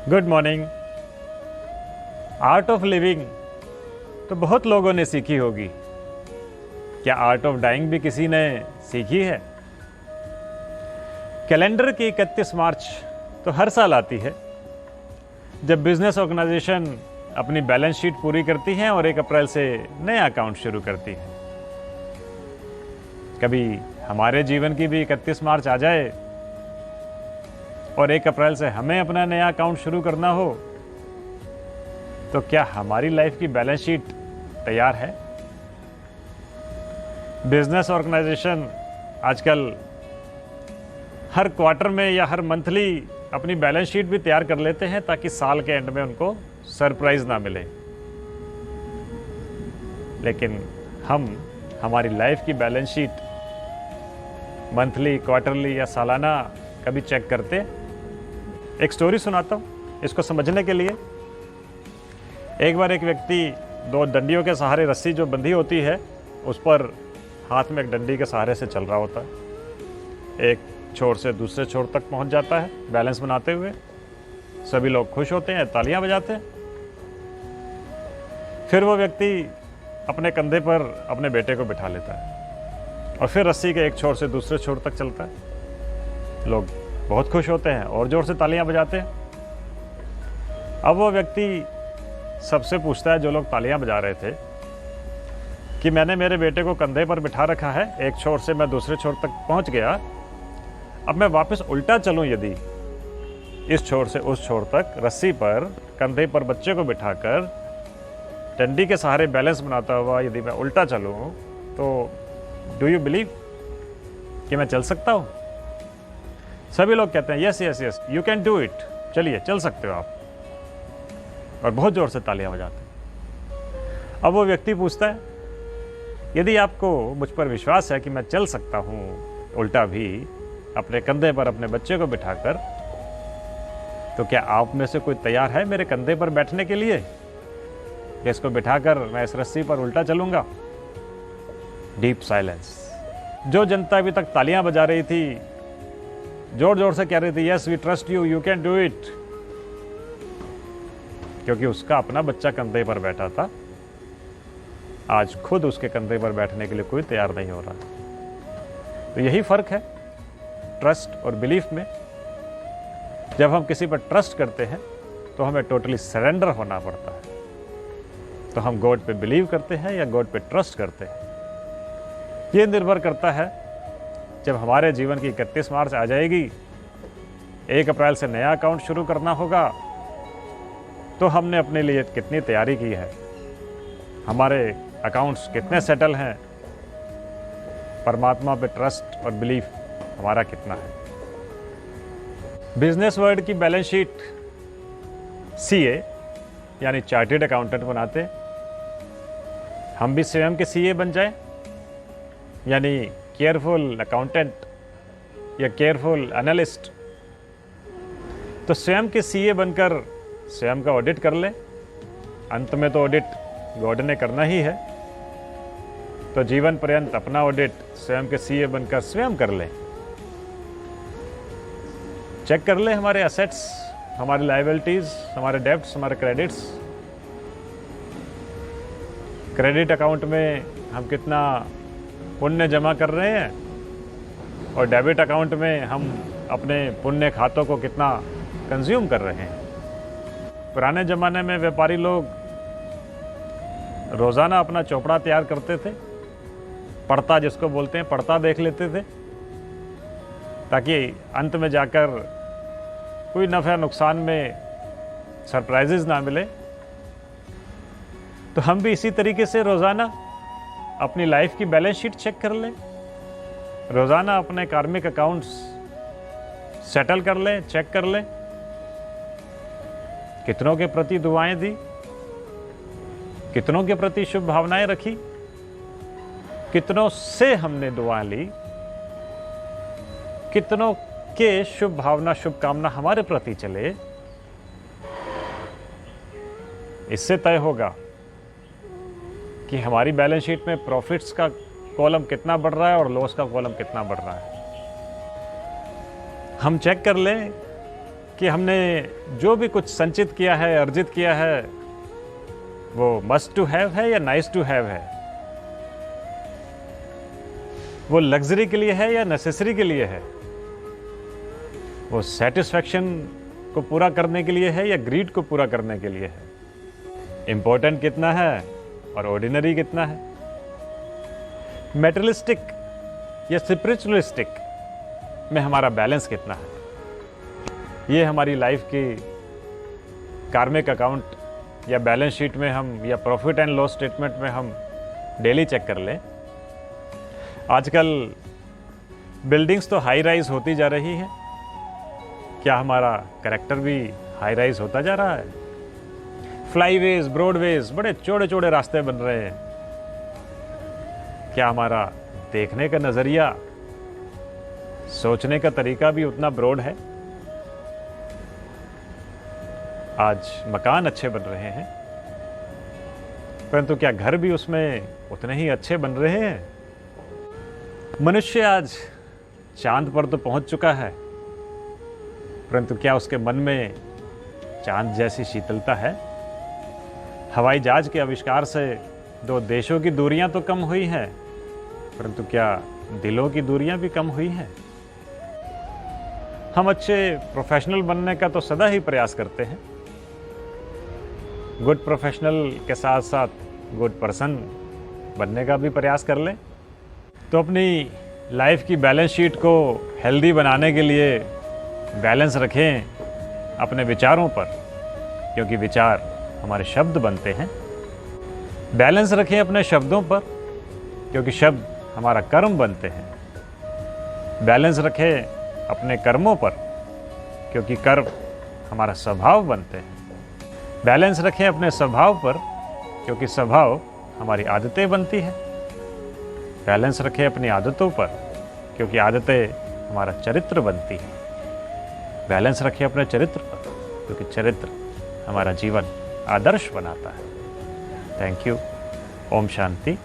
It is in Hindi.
Good morning. Art of living तो बहुत लोगों ने सीखी होगी। क्या आर्ट ऑफ डाइंग भी किसी ने सीखी है? कैलेंडर की 31 मार्च तो हर साल आती है जब बिजनेस ऑर्गेनाइजेशन अपनी बैलेंस शीट पूरी करती हैं और 1 अप्रैल से नया अकाउंट शुरू करती है। कभी हमारे जीवन की भी 31 मार्च आ जाए और 1 अप्रैल से हमें अपना नया अकाउंट शुरू करना हो, तो क्या हमारी लाइफ की बैलेंस शीट तैयार है? बिजनेस ऑर्गेनाइजेशन आजकल हर क्वार्टर में या हर मंथली अपनी बैलेंस शीट भी तैयार कर लेते हैं ताकि साल के एंड में उनको सरप्राइज ना मिले। लेकिन हम हमारी लाइफ की बैलेंस शीट मंथली, क्वार्टरली या सालाना कभी चेक करते? एक स्टोरी सुनाता हूँ इसको समझने के लिए। एक बार एक व्यक्ति 2 डंडियों के सहारे रस्सी जो बंधी होती है उस पर हाथ में एक डंडी के सहारे से चल रहा होता है। एक छोर से दूसरे छोर तक पहुंच जाता है बैलेंस बनाते हुए। सभी लोग खुश होते हैं, तालियां बजाते हैं। फिर वो व्यक्ति अपने कंधे पर अपने बेटे को बिठा लेता है और फिर रस्सी के एक छोर से दूसरे छोर तक चलता है। लोग बहुत खुश होते हैं और जोर से तालियां बजाते हैं। अब वो व्यक्ति सबसे पूछता है, जो लोग तालियां बजा रहे थे, कि मैंने मेरे बेटे को कंधे पर बिठा रखा है, एक छोर से मैं दूसरे छोर तक पहुंच गया, अब मैं वापस उल्टा चलूं यदि, इस छोर से उस छोर तक रस्सी पर कंधे पर बच्चे को बिठाकर डंडी के सहारे बैलेंस बनाता हुआ यदि मैं उल्टा चलूं, तो डू यू बिलीव कि मैं चल सकता हूं? सभी लोग कहते हैं yes yes yes, you can do it, चलिए चल सकते हो आप, और बहुत जोर से तालियां बजाते हैं। अब वो व्यक्ति पूछता है, यदि आपको मुझ पर विश्वास है कि मैं चल सकता हूं उल्टा भी अपने कंधे पर अपने बच्चे को बिठाकर, तो क्या आप में से कोई तैयार है मेरे कंधे पर बैठने के लिए? इसको बिठाकर मैं इस रस्सी पर उल्टा चलूंगा? Deep silence. जो जनता अभी तक तालियां बजा रही थी, जोर जोर से कह रही थी yes we trust you, you can do it, क्योंकि उसका अपना बच्चा कंधे पर बैठा था, आज खुद उसके कंधे पर बैठने के लिए कोई तैयार नहीं हो रहा। तो यही फर्क है ट्रस्ट और बिलीफ में। जब हम किसी पर ट्रस्ट करते हैं तो हमें टोटली सरेंडर होना पड़ता है। तो हम गॉड पे बिलीव करते हैं या गॉड पे ट्रस्ट करते हैं, ये निर्भर करता है। जब हमारे जीवन की 31 मार्च आ जाएगी, 1 अप्रैल से नया अकाउंट शुरू करना होगा, तो हमने अपने लिए कितनी तैयारी की है, हमारे अकाउंट्स कितने सेटल हैं, परमात्मा पे ट्रस्ट और बिलीफ हमारा कितना है। बिजनेस वर्ल्ड की बैलेंस शीट सीए यानी चार्टेड अकाउंटेंट बनाते, हम भी स्वयं के सीए बन जाएं, यानी केयरफुल अकाउंटेंट या केयरफुल एनालिस्ट। तो स्वयं के सीए बनकर स्वयं का ऑडिट कर ले। अंत में तो ऑडिट गॉड ने करना ही है, तो जीवन पर्यंत अपना ऑडिट स्वयं के सीए बनकर स्वयं कर ले। चेक कर ले हमारे एसेट्स, हमारी लायबिलिटीज, हमारे डेब्ट्स, हमारे क्रेडिट्स। क्रेडिट अकाउंट में हम कितना पुण्य जमा कर रहे हैं और डेबिट अकाउंट में हम अपने पुण्य खातों को कितना कंज्यूम कर रहे हैं। पुराने ज़माने में व्यापारी लोग रोज़ाना अपना चौपड़ा तैयार करते थे, पढ़ता जिसको बोलते हैं, पढ़ता देख लेते थे, ताकि अंत में जाकर कोई नफ़ा नुकसान में सरप्राइजेज ना मिले। तो हम भी इसी तरीके से रोज़ाना अपनी लाइफ की बैलेंस शीट चेक कर लें, रोज़ाना अपने कार्मिक अकाउंट्स सेटल कर लें, चेक कर लें। कितनों के प्रति दुआएं दी, कितनों के प्रति शुभ भावनाएं रखी, कितनों से हमने दुआ ली, कितनों के शुभ भावना शुभकामना हमारे प्रति चले। इससे तय होगा कि हमारी बैलेंस शीट में प्रॉफिट्स का कॉलम कितना बढ़ रहा है और लॉस का कॉलम कितना बढ़ रहा है। हम चेक कर लें कि हमने जो भी कुछ संचित किया है, अर्जित किया है, वो मस्ट टू हैव है या नाइस टू हैव है, वो लग्जरी के लिए है या नेसेसरी के लिए है, वो सेटिस्फैक्शन को पूरा करने के लिए है या ग्रीड को पूरा करने के लिए है, इंपॉर्टेंट कितना है और ऑर्डिनरी कितना है, मेटेरियलिस्टिक या स्पिरिचुअलिस्टिक में हमारा बैलेंस कितना है। ये हमारी लाइफ की कार्मिक अकाउंट या बैलेंस शीट में हम या प्रॉफिट एंड लॉस स्टेटमेंट में हम डेली चेक कर लें। आजकल बिल्डिंग्स तो हाई राइज होती जा रही हैं, क्या हमारा कैरेक्टर भी हाई राइज होता जा रहा है? फ्लाईवेज, ब्रॉडवेज, बड़े चौड़े चौड़े रास्ते बन रहे हैं, क्या हमारा देखने का नजरिया, सोचने का तरीका भी उतना ब्रॉड है? आज मकान अच्छे बन रहे हैं, परंतु क्या घर भी उसमें उतने ही अच्छे बन रहे हैं? मनुष्य आज चांद पर तो पहुंच चुका है, परंतु क्या उसके मन में चांद जैसी शीतलता है? हवाई जहाज के आविष्कार से दो देशों की दूरियां तो कम हुई हैं, परंतु क्या दिलों की दूरियां भी कम हुई हैं? हम अच्छे प्रोफेशनल बनने का तो सदा ही प्रयास करते हैं, गुड प्रोफेशनल के साथ साथ गुड पर्सन बनने का भी प्रयास कर लें। तो अपनी लाइफ की बैलेंस शीट को हेल्दी बनाने के लिए बैलेंस रखें अपने विचारों पर, क्योंकि विचार हमारे शब्द बनते हैं। बैलेंस रखें अपने शब्दों पर, क्योंकि शब्द हमारा कर्म बनते हैं। बैलेंस रखें अपने कर्मों पर, क्योंकि कर्म हमारा स्वभाव बनते हैं। बैलेंस रखें अपने स्वभाव पर, क्योंकि स्वभाव हमारी आदतें बनती हैं। बैलेंस रखें अपनी आदतों पर, क्योंकि आदतें हमारा चरित्र बनती हैं। बैलेंस रखें अपने चरित्र पर, क्योंकि चरित्र हमारा जीवन आदर्श बनाता है। Thank you. ओम शांति।